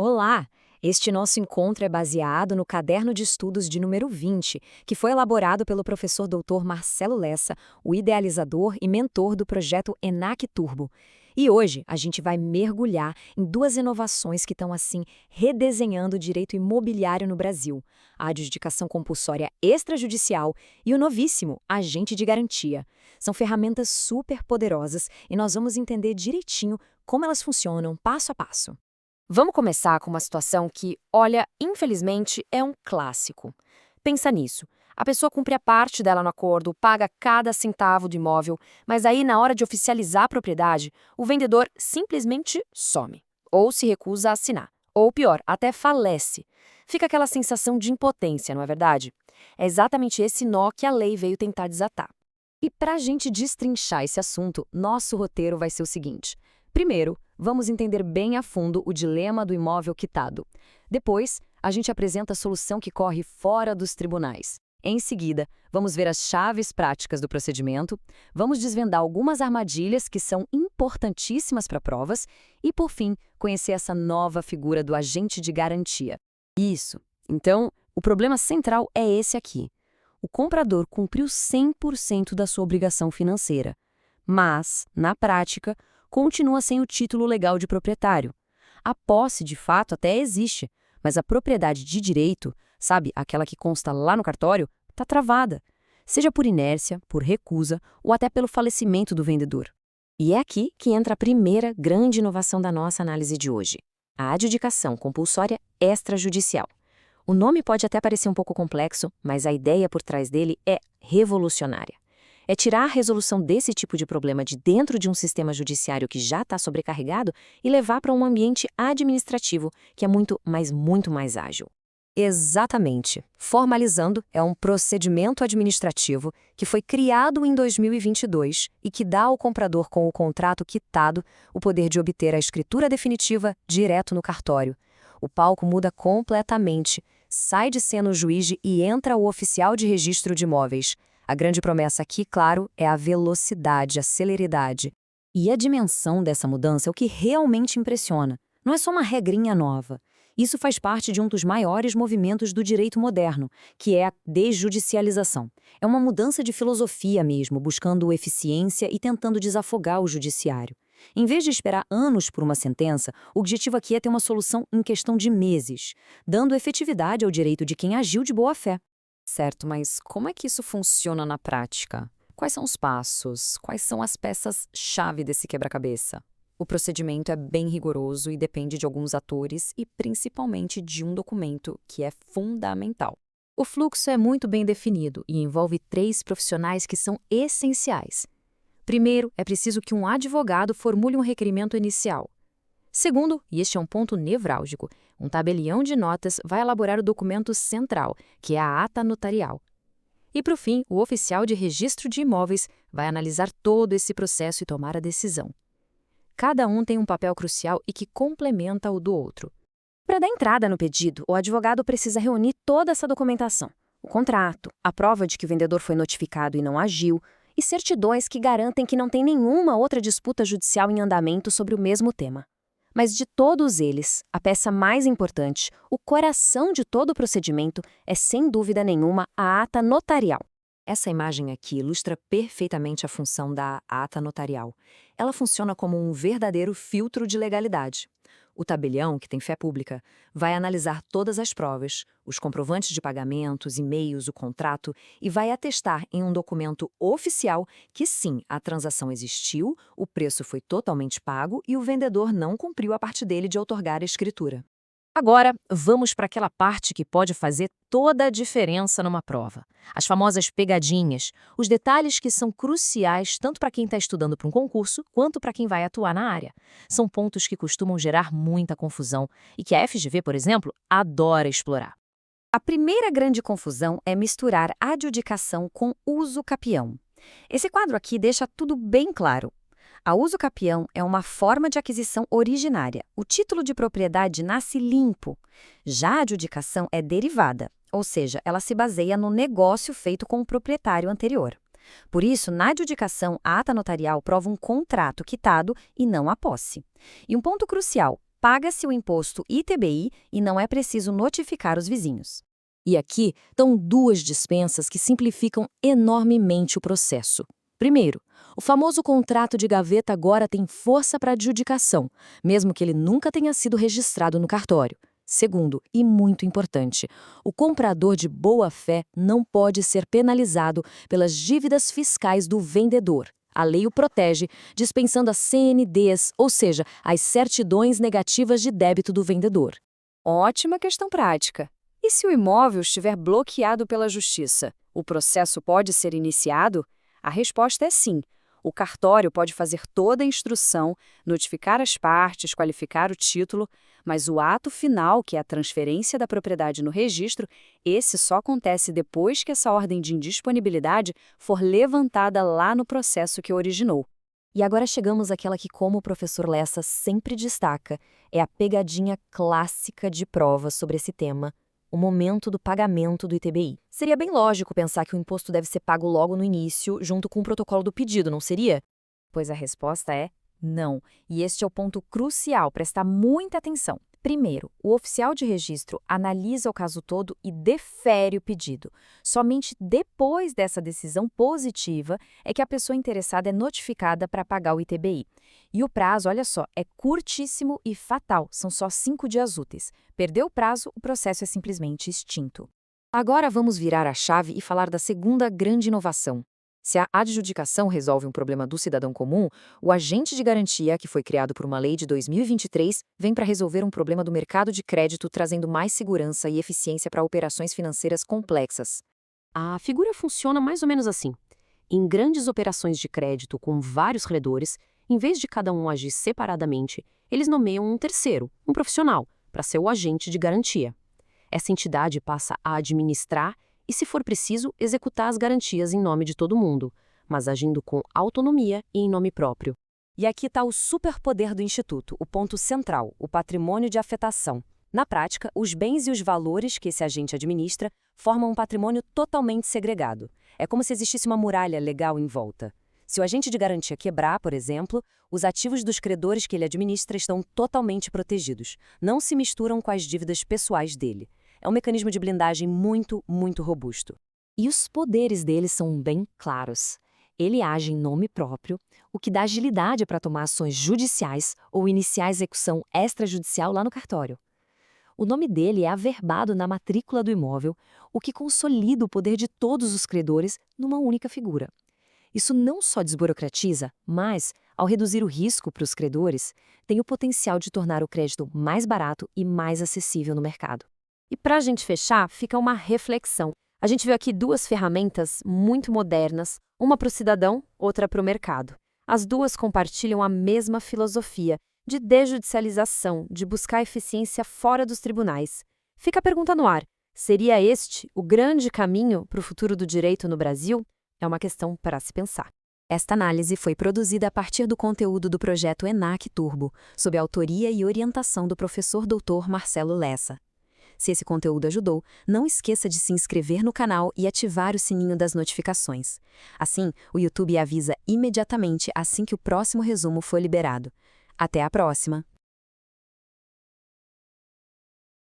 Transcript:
Olá! Este nosso encontro é baseado no Caderno de Estudos de número 20, que foi elaborado pelo professor Dr. Marcelo Lessa, o idealizador e mentor do projeto ENAC Turbo. E hoje a gente vai mergulhar em duas inovações que estão, assim, redesenhando o direito imobiliário no Brasil: a adjudicação compulsória extrajudicial e o novíssimo agente de garantia. São ferramentas super poderosas e nós vamos entender direitinho como elas funcionam passo a passo. Vamos começar com uma situação que, olha, infelizmente é um clássico. Pensa nisso. A pessoa cumpre a parte dela no acordo, paga cada centavo do imóvel, mas aí na hora de oficializar a propriedade, o vendedor simplesmente some, ou se recusa a assinar, ou pior, até falece. Fica aquela sensação de impotência, não é verdade? É exatamente esse nó que a lei veio tentar desatar. E para a gente destrinchar esse assunto, nosso roteiro vai ser o seguinte. Primeiro, vamos entender bem a fundo o dilema do imóvel quitado. Depois, a gente apresenta a solução que corre fora dos tribunais. Em seguida, vamos ver as chaves práticas do procedimento, vamos desvendar algumas armadilhas que são importantíssimas para provas e, por fim, conhecer essa nova figura do agente de garantia. Isso. Então, o problema central é esse aqui. O comprador cumpriu 100% da sua obrigação financeira, mas, na prática, continua sem o título legal de proprietário. A posse, de fato, até existe, mas a propriedade de direito, sabe, aquela que consta lá no cartório, está travada, seja por inércia, por recusa ou até pelo falecimento do vendedor. E é aqui que entra a primeira grande inovação da nossa análise de hoje: a adjudicação compulsória extrajudicial. O nome pode até parecer um pouco complexo, mas a ideia por trás dele é revolucionária. É tirar a resolução desse tipo de problema de dentro de um sistema judiciário que já está sobrecarregado e levar para um ambiente administrativo que é muito mais ágil. Exatamente. Formalizando é um procedimento administrativo que foi criado em 2022 e que dá ao comprador com o contrato quitado o poder de obter a escritura definitiva direto no cartório. O palco muda completamente, sai de cena o juiz e entra o oficial de registro de imóveis. A grande promessa aqui, claro, é a velocidade, a celeridade. E a dimensão dessa mudança é o que realmente impressiona. Não é só uma regrinha nova. Isso faz parte de um dos maiores movimentos do direito moderno, que é a desjudicialização. É uma mudança de filosofia mesmo, buscando eficiência e tentando desafogar o judiciário. Em vez de esperar anos por uma sentença, o objetivo aqui é ter uma solução em questão de meses, dando efetividade ao direito de quem agiu de boa fé. Certo, mas como é que isso funciona na prática? Quais são os passos? Quais são as peças-chave desse quebra-cabeça? O procedimento é bem rigoroso e depende de alguns atores e principalmente de um documento que é fundamental. O fluxo é muito bem definido e envolve 3 profissionais que são essenciais. Primeiro, é preciso que um advogado formule um requerimento inicial. Segundo, e este é um ponto nevrálgico, um tabelião de notas vai elaborar o documento central, que é a ata notarial. E, por fim, o oficial de registro de imóveis vai analisar todo esse processo e tomar a decisão. Cada um tem um papel crucial e que complementa o do outro. Para dar entrada no pedido, o advogado precisa reunir toda essa documentação: o contrato, a prova de que o vendedor foi notificado e não agiu, e certidões que garantem que não tem nenhuma outra disputa judicial em andamento sobre o mesmo tema. Mas de todos eles, a peça mais importante, o coração de todo o procedimento, é sem dúvida nenhuma a ata notarial. Essa imagem aqui ilustra perfeitamente a função da ata notarial. Ela funciona como um verdadeiro filtro de legalidade. O tabelião, que tem fé pública, vai analisar todas as provas, os comprovantes de pagamento, os e-mails, o contrato, e vai atestar em um documento oficial que sim, a transação existiu, o preço foi totalmente pago e o vendedor não cumpriu a parte dele de outorgar a escritura. Agora, vamos para aquela parte que pode fazer toda a diferença numa prova. As famosas pegadinhas, os detalhes que são cruciais tanto para quem está estudando para um concurso, quanto para quem vai atuar na área. São pontos que costumam gerar muita confusão e que a FGV, por exemplo, adora explorar. A primeira grande confusão é misturar adjudicação com uso capião. Esse quadro aqui deixa tudo bem claro. A uso capião é uma forma de aquisição originária. O título de propriedade nasce limpo. Já a adjudicação é derivada, ou seja, ela se baseia no negócio feito com o proprietário anterior. Por isso, na adjudicação, a ata notarial prova um contrato quitado e não a posse. E um ponto crucial: Paga-se o imposto ITBI e não é preciso notificar os vizinhos. E aqui estão duas dispensas que simplificam enormemente o processo. Primeiro, o famoso contrato de gaveta agora tem força para adjudicação, mesmo que ele nunca tenha sido registrado no cartório. Segundo, e muito importante, o comprador de boa-fé não pode ser penalizado pelas dívidas fiscais do vendedor. A lei o protege, dispensando as CNDs, ou seja, as certidões negativas de débito do vendedor. Ótima questão prática. E se o imóvel estiver bloqueado pela justiça, o processo pode ser iniciado? A resposta é sim. O cartório pode fazer toda a instrução, notificar as partes, qualificar o título, mas o ato final, que é a transferência da propriedade no registro, esse só acontece depois que essa ordem de indisponibilidade for levantada lá no processo que originou. E agora chegamos àquela que, como o professor Lessa sempre destaca, é a pegadinha clássica de prova sobre esse tema, o momento do pagamento do ITBI. Seria bem lógico pensar que o imposto deve ser pago logo no início, junto com o protocolo do pedido, não seria? Pois a resposta é não. E este é o ponto crucial, prestar muita atenção. Primeiro, o oficial de registro analisa o caso todo e defere o pedido. Somente depois dessa decisão positiva é que a pessoa interessada é notificada para pagar o ITBI. E o prazo, olha só, é curtíssimo e fatal, são só 5 dias úteis. Perdeu o prazo, o processo é simplesmente extinto. Agora vamos virar a chave e falar da segunda grande inovação. Se a adjudicação resolve um problema do cidadão comum, o agente de garantia, que foi criado por uma lei de 2023, vem para resolver um problema do mercado de crédito, trazendo mais segurança e eficiência para operações financeiras complexas. A figura funciona mais ou menos assim. Em grandes operações de crédito com vários credores, em vez de cada um agir separadamente, eles nomeiam um terceiro, um profissional, para ser o agente de garantia. Essa entidade passa a administrar e, se for preciso, executar as garantias em nome de todo mundo, mas agindo com autonomia e em nome próprio. E aqui está o superpoder do Instituto, o ponto central, o patrimônio de afetação. Na prática, os bens e os valores que esse agente administra formam um patrimônio totalmente segregado. É como se existisse uma muralha legal em volta. Se o agente de garantia quebrar, por exemplo, os ativos dos credores que ele administra estão totalmente protegidos, não se misturam com as dívidas pessoais dele. É um mecanismo de blindagem muito, muito robusto. E os poderes dele são bem claros. Ele age em nome próprio, o que dá agilidade para tomar ações judiciais ou iniciar a execução extrajudicial lá no cartório. O nome dele é averbado na matrícula do imóvel, o que consolida o poder de todos os credores numa única figura. Isso não só desburocratiza, mas, ao reduzir o risco para os credores, tem o potencial de tornar o crédito mais barato e mais acessível no mercado. E para a gente fechar, fica uma reflexão. A gente viu aqui duas ferramentas muito modernas, uma para o cidadão, outra para o mercado. As duas compartilham a mesma filosofia de desjudicialização, de buscar eficiência fora dos tribunais. Fica a pergunta no ar: seria este o grande caminho para o futuro do direito no Brasil? É uma questão para se pensar. Esta análise foi produzida a partir do conteúdo do projeto ENAC Turbo, sob a autoria e orientação do professor Dr. Marcelo Lessa. Se esse conteúdo ajudou, não esqueça de se inscrever no canal e ativar o sininho das notificações. Assim, o YouTube avisa imediatamente assim que o próximo resumo for liberado. Até a próxima!